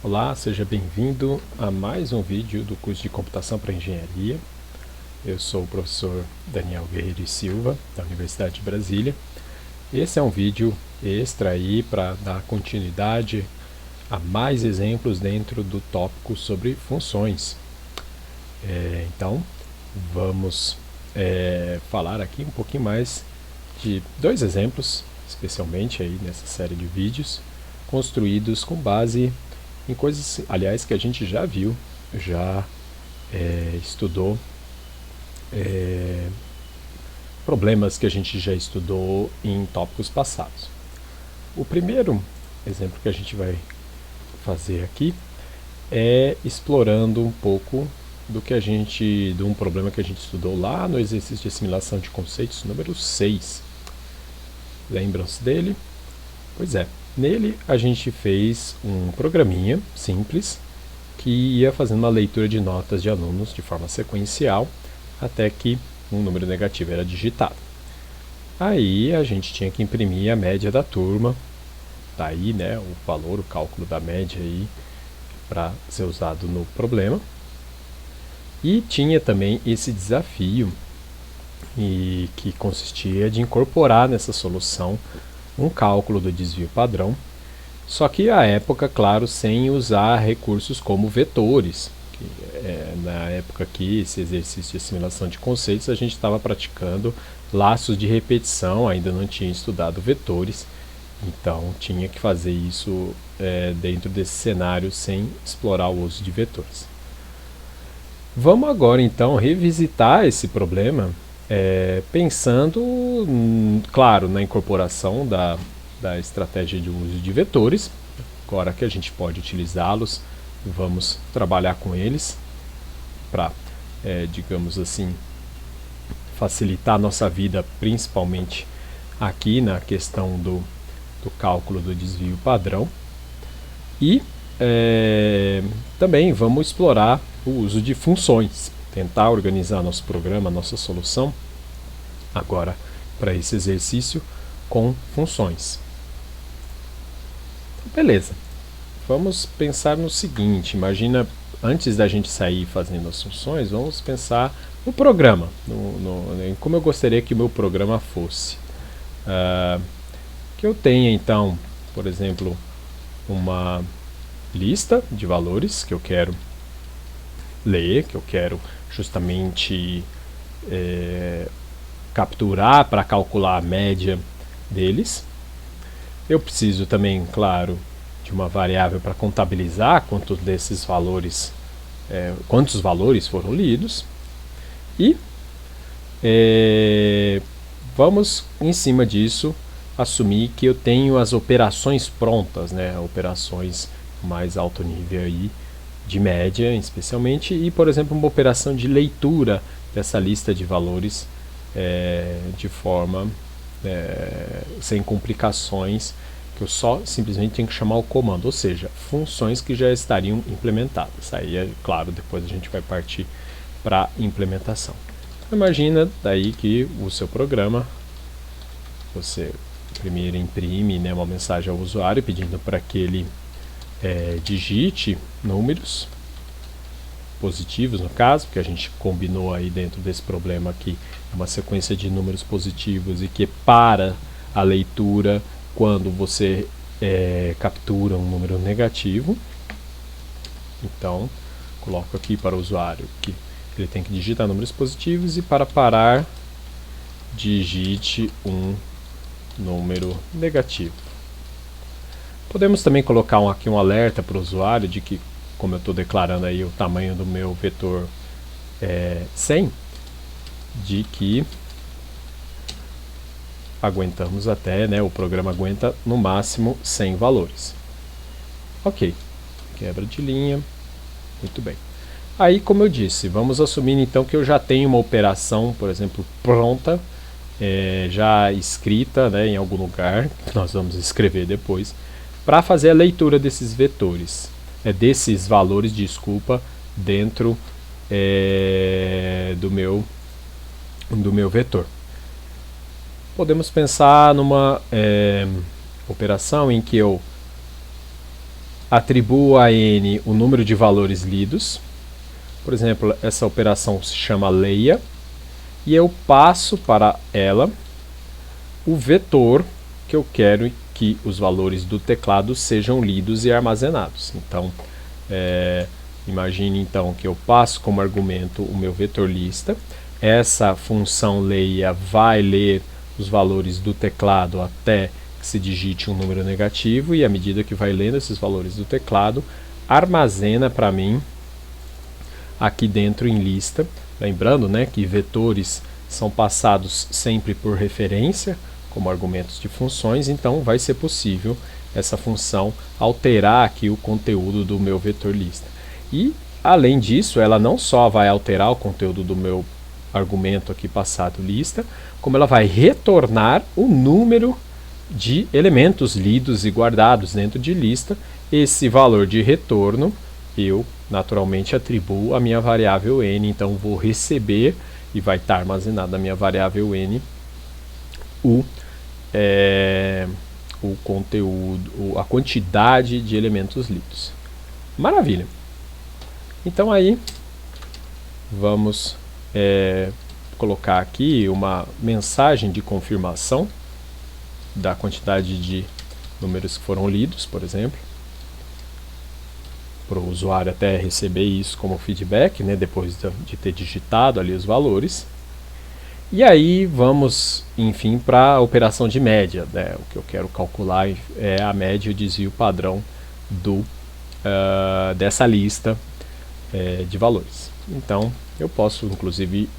Olá, seja bem-vindo a mais um vídeo do curso de Computação para Engenharia. Eu sou o professor Daniel Guerreiro e Silva, da Universidade de Brasília. Esse é um vídeo extra aí para dar continuidade a mais exemplos dentro do tópico sobre funções. Então, vamos falar aqui um pouquinho mais de dois exemplos, especialmente aí nessa série de vídeos, construídos com base em coisas, aliás, que a gente já viu, já estudou, problemas que a gente já estudou em tópicos passados. O primeiro exemplo que a gente vai fazer aqui é explorando um pouco de um problema que a gente estudou lá no exercício de assimilação de conceitos número 6. Lembram-se dele? Pois é. Nele a gente fez um programinha simples que ia fazendo uma leitura de notas de alunos de forma sequencial até que um número negativo era digitado. Aí a gente tinha que imprimir a média da turma, daí né, o valor, o cálculo da média aí para ser usado no problema. E tinha também esse desafio que consistia de incorporar nessa solução um cálculo do desvio padrão, só que à época, claro, sem usar recursos como vetores. Na época que esse exercício de assimilação de conceitos a gente estava praticando laços de repetição, ainda não tinha estudado vetores, então tinha que fazer isso dentro desse cenário sem explorar o uso de vetores. Vamos agora então revisitar esse problema pensando, claro, na incorporação da estratégia de uso de vetores. Agora que a gente pode utilizá-los, vamos trabalhar com eles para, digamos assim, facilitar a nossa vida, principalmente aqui na questão do cálculo do desvio padrão. E também vamos explorar o uso de funções, tentar organizar nosso programa, nossa solução, agora para esse exercício com funções. Beleza, vamos pensar no seguinte, imagina, antes da gente sair fazendo as funções, vamos pensar no programa, em como eu gostaria que o meu programa fosse. Que eu tenha então, por exemplo, uma lista de valores que eu quero ler, que eu quero justamente capturar para calcular a média deles. Eu preciso também, claro, de uma variável para contabilizar quantos desses valores, quantos valores foram lidos. E vamos, em cima disso, assumir que eu tenho as operações prontas, né, operações mais alto nível aí, de média especialmente, e por exemplo uma operação de leitura dessa lista de valores de forma sem complicações, que eu só simplesmente tenho que chamar o comando, ou seja, funções que já estariam implementadas. Aí, claro, depois a gente vai partir para a implementação. Imagina daí que o seu programa, você primeiro imprime, né, uma mensagem ao usuário pedindo para que ele digite números positivos, no caso, porque a gente combinou aí dentro desse problema aqui uma sequência de números positivos e que para a leitura quando você captura um número negativo. Então, coloco aqui para o usuário que ele tem que digitar números positivos e para parar, digite um número negativo. Podemos também colocar aqui um alerta para o usuário de que, como eu estou declarando aí o tamanho do meu vetor 100, de que aguentamos até, né, o programa aguenta no máximo 100 valores. Ok, quebra de linha, muito bem. Aí, como eu disse, vamos assumir então que eu já tenho uma operação, por exemplo, pronta, já escrita, né, em algum lugar, que nós vamos escrever depois, para fazer a leitura desses vetores, desses valores, desculpa, dentro do meu vetor. Podemos pensar numa operação em que eu atribuo a n o número de valores lidos. Por exemplo, essa operação se chama leia, e eu passo para ela o vetor que eu quero que os valores do teclado sejam lidos e armazenados. Então, imagine então que eu passo como argumento o meu vetor lista. Essa função leia vai ler os valores do teclado até que se digite um número negativo, e à medida que vai lendo esses valores do teclado, armazena para mim aqui dentro em lista. Lembrando, né, que vetores são passados sempre por referência, como argumentos de funções, então vai ser possível essa função alterar aqui o conteúdo do meu vetor lista. E, além disso, ela não só vai alterar o conteúdo do meu argumento aqui passado lista, como ela vai retornar o número de elementos lidos e guardados dentro de lista. Esse valor de retorno eu naturalmente atribuo a minha variável n, então vou receber e vai estar armazenado na minha variável n o conteúdo, a quantidade de elementos lidos. Maravilha! Então aí vamos colocar aqui uma mensagem de confirmação da quantidade de números que foram lidos, por exemplo, para o usuário até receber isso como feedback, né, depois de ter digitado ali os valores. E aí vamos, enfim, para a operação de média, né? O que eu quero calcular é a média e o desvio padrão dessa lista de valores. Então, eu posso, inclusive,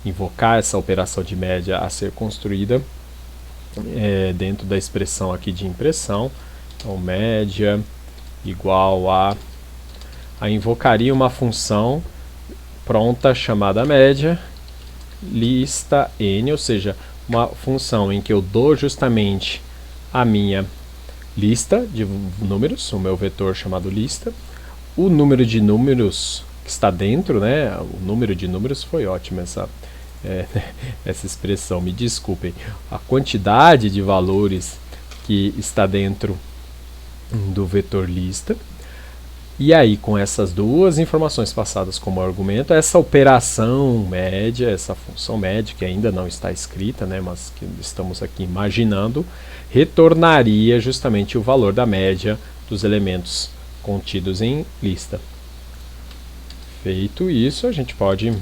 invocar essa operação de média a ser construída dentro da expressão aqui de impressão. Então, média igual a invocaria uma função pronta chamada média, lista n, ou seja, uma função em que eu dou justamente a minha lista de números, o meu vetor chamado lista, o número de números que está dentro, né? O número de números foi ótimo essa expressão, me desculpem, a quantidade de valores que está dentro do vetor lista. E aí, com essas duas informações passadas como argumento, essa operação média, essa função média, que ainda não está escrita, né, mas que estamos aqui imaginando, retornaria justamente o valor da média dos elementos contidos em lista. Feito isso, a gente pode,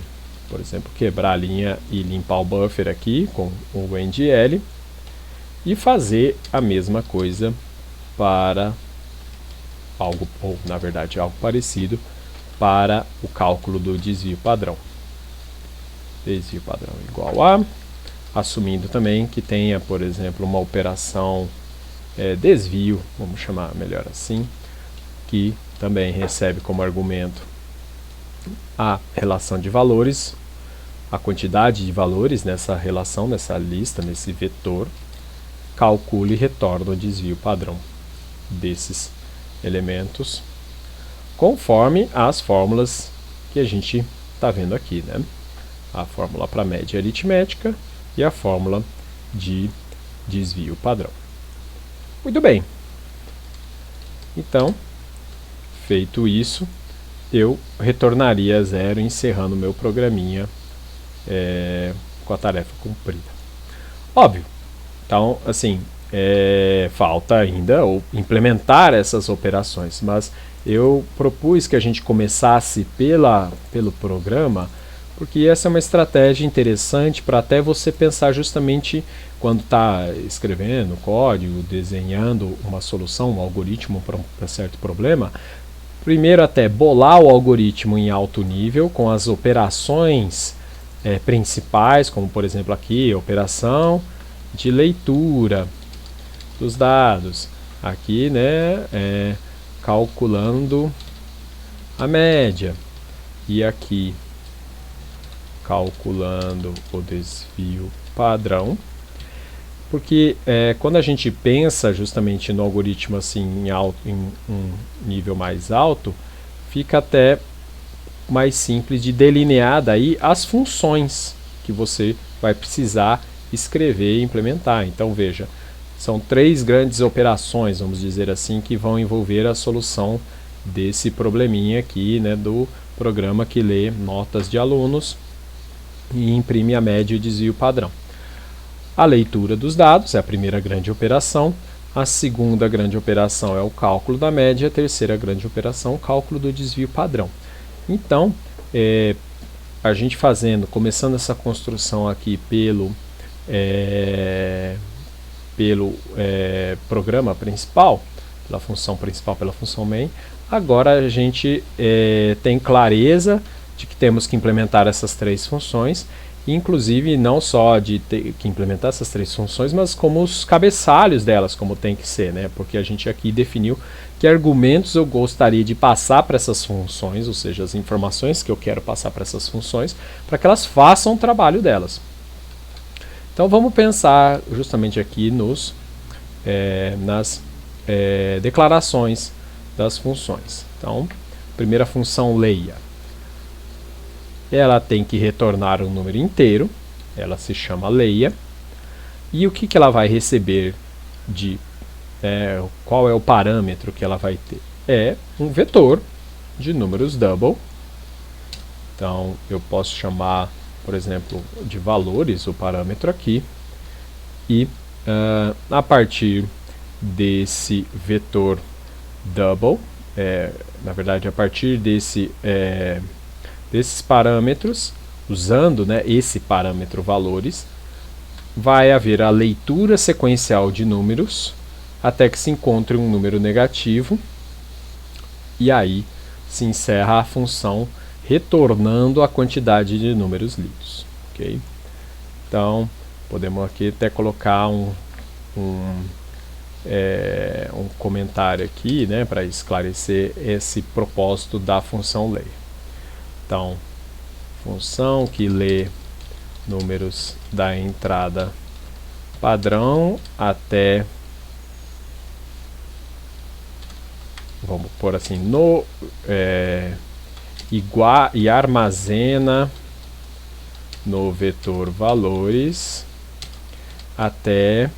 por exemplo, quebrar a linha e limpar o buffer aqui com o endl e fazer a mesma coisa para algo, ou na verdade algo parecido, para o cálculo do desvio padrão. Desvio padrão igual a, assumindo também que tenha, por exemplo, uma operação desvio, vamos chamar melhor assim, que também recebe como argumento a relação de valores, a quantidade de valores nessa relação, nessa lista, nesse vetor, calcule e retorna o desvio padrão desses elementos, conforme as fórmulas que a gente está vendo aqui, né? A fórmula para média aritmética e a fórmula de desvio padrão. Muito bem. Então, feito isso, eu retornaria a 0, encerrando o meu programinha com a tarefa cumprida. Óbvio. Então, assim, falta ainda implementar essas operações, mas eu propus que a gente começasse pelo programa, porque essa é uma estratégia interessante para até você pensar justamente quando está escrevendo código, desenhando uma solução, um algoritmo para certo problema. Primeiro até bolar o algoritmo em alto nível, com as operações principais, como por exemplo aqui, a operação de leitura dos dados. Aqui, né, calculando a média. E aqui, calculando o desvio padrão. Porque quando a gente pensa justamente no algoritmo assim em um nível mais alto, fica até mais simples de delinear daí as funções que você vai precisar escrever e implementar. Então veja, São 3 grandes operações, vamos dizer assim, que vão envolver a solução desse probleminha aqui, né, do programa que lê notas de alunos e imprime a média e o desvio padrão. A leitura dos dados é a primeira grande operação, a segunda grande operação é o cálculo da média, a terceira grande operação, o cálculo do desvio padrão. Então, a gente começando essa construção aqui pelo programa principal, pela função principal, pela função main, agora a gente tem clareza de que temos que implementar essas 3 funções, inclusive não só de ter que implementar essas 3 funções, mas como os cabeçalhos delas, como tem que ser, né? Porque a gente aqui definiu que argumentos eu gostaria de passar para essas funções, ou seja, as informações que eu quero passar para essas funções, para que elas façam o trabalho delas. Então vamos pensar justamente aqui nas declarações das funções. Então, primeira função leia. Ela tem que retornar um número inteiro, ela se chama leia. E o que ela vai receber qual é o parâmetro que ela vai ter? É um vetor de números double. Então, eu posso chamar, por exemplo, de valores o parâmetro aqui. E a partir desse vetor double, na verdade, a partir desses parâmetros, usando, né, esse parâmetro valores, vai haver a leitura sequencial de números até que se encontre um número negativo, e aí se encerra a função retornando a quantidade de números lidos. Okay? Então, podemos aqui até colocar um comentário aqui, né, para esclarecer esse propósito da função lay. Então, função que lê números da entrada padrão até, vamos pôr assim, igual, e armazena no vetor valores até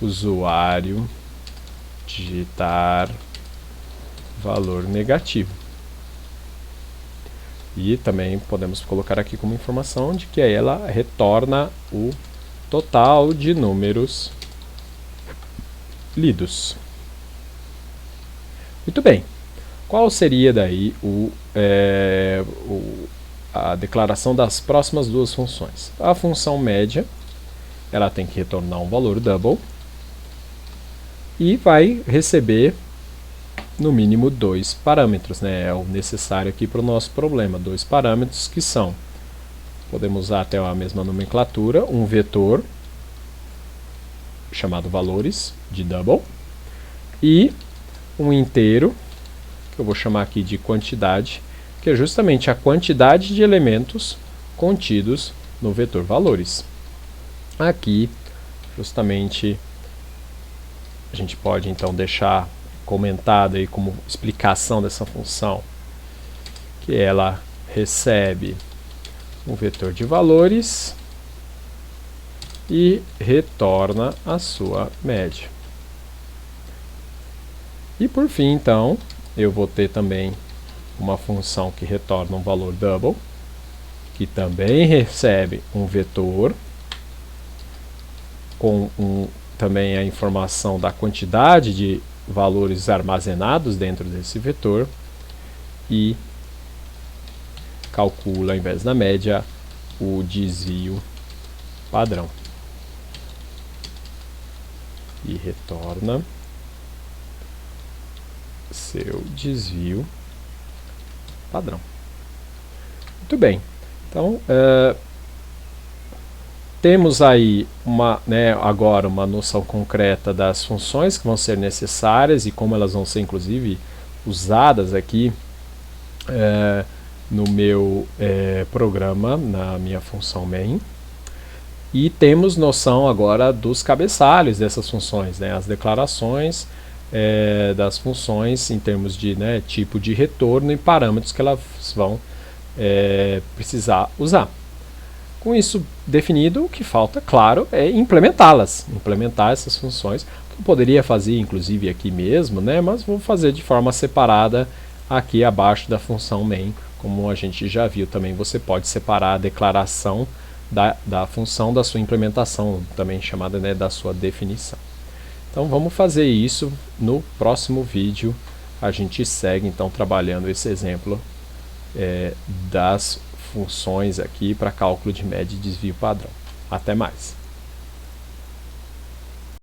o usuário digitar valor negativo. E também podemos colocar aqui como informação de que ela retorna o total de números lidos. Muito bem. Qual seria daí a declaração das próximas 2 funções? A função média, ela tem que retornar um valor double e vai receber no mínimo 2 parâmetros, né? É o necessário aqui para o nosso problema. 2 parâmetros que são, podemos usar até a mesma nomenclatura, um vetor chamado valores de double e um inteiro, que eu vou chamar aqui de quantidade, que é justamente a quantidade de elementos contidos no vetor valores. Aqui, justamente, a gente pode então deixar comentado aí como explicação dessa função, que ela recebe um vetor de valores e retorna a sua média. E por fim, então, eu vou ter também uma função que retorna um valor double, que também recebe um vetor com também a informação da quantidade de valores armazenados dentro desse vetor e calcula, ao invés da média, o desvio padrão. E retorna seu desvio padrão. Muito bem. Então, temos aí agora uma noção concreta das funções que vão ser necessárias e como elas vão ser, inclusive, usadas aqui no meu programa, na minha função main. E temos noção agora dos cabeçalhos dessas funções, né, as declarações das funções em termos de tipo de retorno e parâmetros que elas vão precisar usar. Com isso definido, o que falta, claro, é implementá-las, implementar essas funções. Eu poderia fazer, inclusive, aqui mesmo, né? Mas vou fazer de forma separada aqui abaixo da função main, como a gente já viu também. Você pode separar a declaração da função da sua implementação, também chamada, né, da sua definição. Então vamos fazer isso no próximo vídeo. A gente segue então trabalhando esse exemplo das funções aqui para cálculo de média e desvio padrão. Até mais!